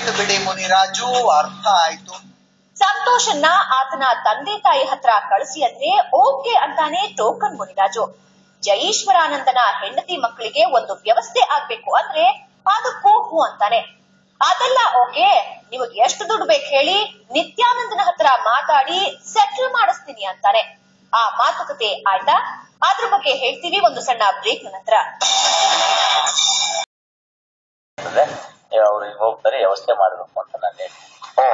ಬಿಟ್ಟು ಬಿಡಿ ಮುನಿರಾಜು, ಅರ್ಥ ಆಯ್ತು. ಸಂತೋಷನ್ನ ಆತನ ತಂದೆ ತಾಯಿ ಹತ್ರ ಕಳಿಸಿ ಅಂದ್ರೆ ಓಕೆ ಅಂತಾನೆ ಟೋಕನ್ ಮುನಿರಾಜು. ಜಯೀಶ್ವರಾನಂದನ ಹೆಂಡತಿ ಮಕ್ಕಳಿಗೆ ಒಂದು ವ್ಯವಸ್ಥೆ ಆಗ್ಬೇಕು ಅಂದ್ರೆ ಅದಕ್ಕೂ ಹೂ ಅಂತಾನೆ. ಅದೆಲ್ಲ ಓಕೆ, ನಿಮಗ್ ಎಷ್ಟು ದುಡ್ಡು ಬೇಕು ಹೇಳಿ, ನಿತ್ಯಾನಂದನ ಹತ್ರ ಮಾತಾಡಿ ಸೆಟ್ಲ್ ಮಾಡಿಸ್ತೀನಿ ಅಂತಾನೆ. ಆ ಮಾತುಕತೆ ಆಯ್ತಾ? ಅದ್ರ ಬಗ್ಗೆ ಹೇಳ್ತೀವಿ ಒಂದು ಸಣ್ಣ ಬ್ರೇಕ್ ನಂತರ. ಅವ್ರಿಗೆ ಹೋಗ್ತಾರೆ, ವ್ಯವಸ್ಥೆ ಮಾಡಬೇಕು ಅಂತ ನಾನು ಹೇಳಿ,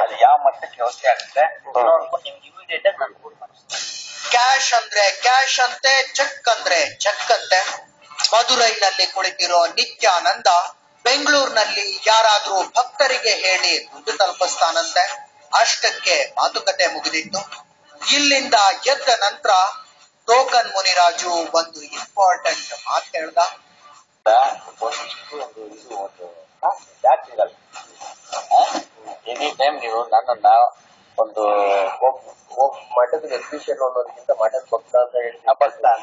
ಅದು ಯಾವ ಮಟ್ಟಕ್ಕೆ ವ್ಯವಸ್ಥೆ ಆಗುತ್ತೆ ನೋಡ್ಕೊಂಡು ನಿಮ್ಗೆ ಇಮಿಡಿಯೇಟ್ ಆಗಿ ನಾನು ಫೋನ್ ಮಾಡಿಸ್ತೀನಿ. ಕ್ಯಾಶ್ ಅಂದ್ರೆ ಕ್ಯಾಶ್ ಅಂತೆ, ಚೆಕ್ ಅಂದ್ರೆ ಚೆಕ್ ಅಂತೆ. ಮಧುರೈನಲ್ಲಿ ಕುಳಿತಿರೋ ನಿತ್ಯಾನಂದ ಬೆಂಗಳೂರಿನಲ್ಲಿ ಯಾರಾದ್ರೂ ಭಕ್ತರಿಗೆ ಹೇಳಿ ದುಡ್ಡು ತಲುಪಿಸ್ತಾನಂತೆ. ಅಷ್ಟಕ್ಕೆ ಮಾತುಕತೆ ಮುಗಿದಿತ್ತು. ಇಲ್ಲಿಂದ ಎದ್ದ ನಂತರ ಟೋಕನ್ ಮುನಿರಾಜು ಒಂದು ಇಂಪಾರ್ಟೆಂಟ್ ಮಾತು ಹೇಳ್ದ. ಎನಿ ಟೈಮ್ ನೀವು ನನ್ನನ್ನ ಒಂದು ಮಠದ ಎಕ್ಸಿಷನ್ ಅನ್ನೋದಕ್ಕಿಂತ ಮಠದ ಭಕ್ತ ಅಂತ ಹೇಳಿ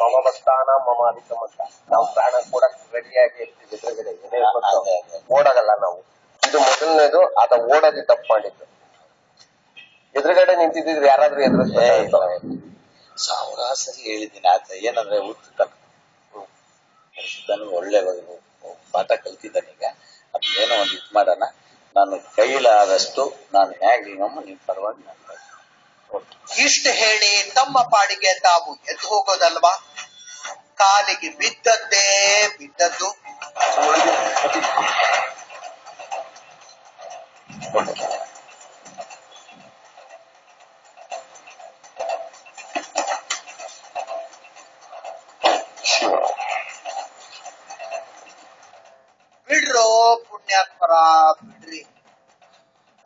ಮಮ ಭಕ್ತಾನ ಮಮ ಅಧಿಕ ಮತ ನಾವು ಪ್ರಾಣ ಕೂಡ ರೆಡಿಯಾಗಿ ಎದುರುಗಡೆ ಓಡಾಗಲ್ಲ ನಾವು. ಇದು ಮೊದಲನೇದು. ಅದ ಓಡೋದು ತಪ್ಪು ಮಾಡಿದ್ದು. ಎದುರುಗಡೆ ನಿಂತಿದ್ರೆ ಯಾರಾದ್ರೂ ಎದುರಿಸ್ತಾರೆ. ಸಾವಿರಾರು ಸರಿ ಹೇಳಿದ್ದೀನಿ. ಆತ ಏನಂದ್ರೆ ಒಳ್ಳೆ ಪಾಠ ಕಲ್ತಿದ್ದಾನೆ. ಈಗ ಅದೇನೋ ಒಂದು ಇದು ಮಾಡೋಣ. ನಾನು ಕೈಲಾದಷ್ಟು ನಾನು ಮ್ಯಾಕ್ಸಿಮಮ್ ನಿಮ್ ಪರವಾಗಿ ಇಷ್ಟು ಹೇಳಿ ತಮ್ಮ ಪಾಡಿಗೆ ತಾವು ಎದ್ದು ಹೋಗೋದಲ್ವಾ. ಕಾಲಿಗೆ ಬಿದ್ದದ್ದೇ ಬಿದ್ದದ್ದು. ಬಿಡ್ರೋ ಪುಣ್ಯಾತ್ಮರ, ಬಿಡ್ರಿ.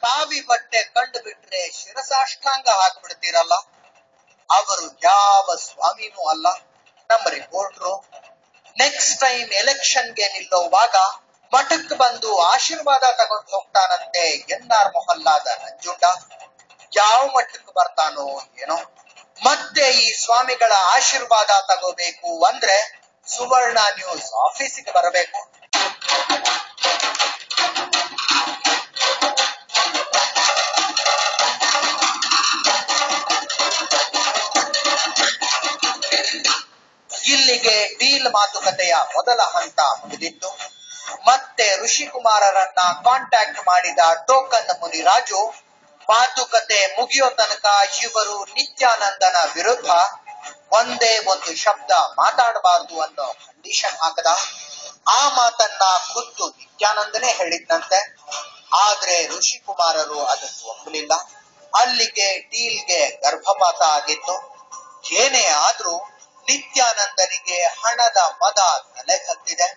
ಕಾವಿ ಬಟ್ಟೆ ಕಂಡು ಬಿಟ್ರೆ ಶಿರಸಾಷ್ಟಾಂಗ ಹಾಕ್ಬಿಡ್ತೀರಲ್ಲ. ಅವರು ಯಾವ ಸ್ವಾಮಿನೂ ಅಲ್ಲ, ನಮ್ಮ ರಿಪೋರ್ಟ್ರು. ನೆಕ್ಸ್ಟ್ ಟೈಮ್ ಎಲೆಕ್ಷನ್ಗೆ ನಿಲ್ಲೋವಾಗ ಮಠಕ್ಕೆ ಬಂದು ಆಶೀರ್ವಾದ ತಗೊಂಡು ಹೋಗ್ತಾನಂತೆ ಎನ್ಆರ್ ಮೊಹಲ್ಲಾದ ನಂಜುಂಡ. ಯಾವ ಮಠಕ್ಕೆ ಬರ್ತಾನೋ ಏನೋ. ಮತ್ತೆ ಈ ಸ್ವಾಮಿಗಳ ಆಶೀರ್ವಾದ ತಗೋಬೇಕು ಅಂದ್ರೆ ಸುವರ್ಣ ನ್ಯೂಸ್ ಆಫೀಸಿಗೆ ಬರಬೇಕು. ಇಲ್ಲಿಗೆ ಡೀಲ್ ಮಾತುಕತೆಯ ಮೊದಲ ಹಂತ ಮುಗಿದಿತ್ತು. ಮತ್ತೆ ಋಷಿಕುಮಾರರನ್ನ ಕಾಂಟ್ಯಾಕ್ಟ್ ಮಾಡಿದ ಟೋಕನ್ ಮುನಿರಾಜು ಮಾತುಕತೆ ಮುಗಿಯೋ ತನಕ ಇವರು ನಿತ್ಯಾನಂದನ ವಿರುದ್ಧ ಒಂದೇ ಒಂದು ಶಬ್ದ ಮಾತಾಡಬಾರದು ಅನ್ನೋ ಕಂಡೀಷನ್ ಹಾಕದ. ಆ ಮಾತನ್ನ ಖುದ್ದು ನಿತ್ಯಾನಂದನೇ ಹೇಳಿದ್ನಂತೆ. ಆದ್ರೆ ಋಷಿಕುಮಾರರು ಅದಕ್ಕೆ ಒಪ್ಪಲಿಲ್ಲ. ಅಲ್ಲಿಗೆ ಡೀಲ್ಗೆ ಗರ್ಭಪಾತ ಆಗಿತ್ತು. ಏನೇ ಆದ್ರೂ ನಿತ್ಯಾನಂದನಿಗೆ ಹಣದ ಮದ ತಲೆ ಕತ್ತಿದೆ.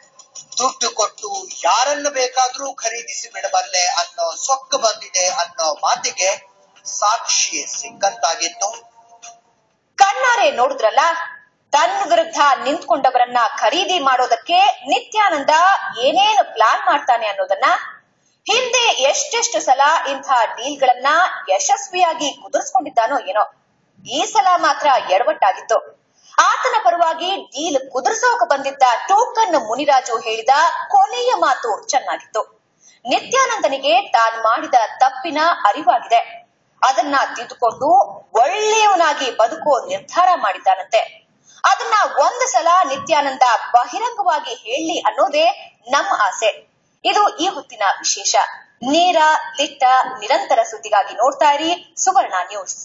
ದುಡ್ಡು ಕೊಟ್ಟು ಯಾರನ್ನು ಬೇಕಾದ್ರೂ ಖರೀದಿಸಿ ಬಿಡಬಲ್ಲೆ ಅನ್ನೋ ಸೊಕ್ಕು ಬಂದಿದೆ ಅನ್ನೋ ಮಾತಿಗೆ ಸಾಕ್ಷಿ ಸಿಕ್ಕಂತಾಗಿತ್ತು. ಕಣ್ಣಾರೆ ನೋಡಿದ್ರಲ್ಲ, ತನ್ನ ವಿರುದ್ಧ ನಿಂತ್ಕೊಂಡವರನ್ನ ಖರೀದಿ ಮಾಡೋದಕ್ಕೆ ನಿತ್ಯಾನಂದ ಏನೇನು ಪ್ಲಾನ್ ಮಾಡ್ತಾನೆ ಅನ್ನೋದನ್ನ. ಹಿಂದೆ ಎಷ್ಟೆಷ್ಟು ಸಲ ಇಂಥ ಡೀಲ್ಗಳನ್ನ ಯಶಸ್ವಿಯಾಗಿ ಕುದುರಿಸ್ಕೊಂಡಿದ್ದಾನೋ ಏನೋ. ಈ ಸಲ ಮಾತ್ರ ಎಡವಟ್ಟಾಗಿತ್ತು. ಆತನ ಪರವಾಗಿ ಡೀಲ್ ಕುದುರಿಸೋಕೆ ಬಂದಿದ್ದ ಟೋಕನ್ ಮುನಿರಾಜು ಹೇಳಿದ ಕೊನೆಯ ಮಾತು ಚೆನ್ನಾಗಿತ್ತು. ನಿತ್ಯಾನಂದನಿಗೆ ತಾನು ಮಾಡಿದ ತಪ್ಪಿನ ಅರಿವಾಗಿದೆ. ಅದನ್ನ ತಿದ್ದುಕೊಂಡು ಒಳ್ಳೆಯವನಾಗಿ ಬದುಕೋ ನಿರ್ಧಾರ ಮಾಡಿದ್ದಾನಂತೆ. ಅದನ್ನ ಒಂದು ಸಲ ನಿತ್ಯಾನಂದ ಬಹಿರಂಗವಾಗಿ ಹೇಳಿ ಅನ್ನೋದೇ ನಮ್ಮ ಆಸೆ. ಇದು ಈ ಹೊತ್ತಿನ ವಿಶೇಷ. ನೇರ, ದಿಟ್ಟ, ನಿರಂತರ ಸುದ್ದಿಗಾಗಿ ನೋಡ್ತಾ ಇರಿ ಸುವರ್ಣ ನ್ಯೂಸ್.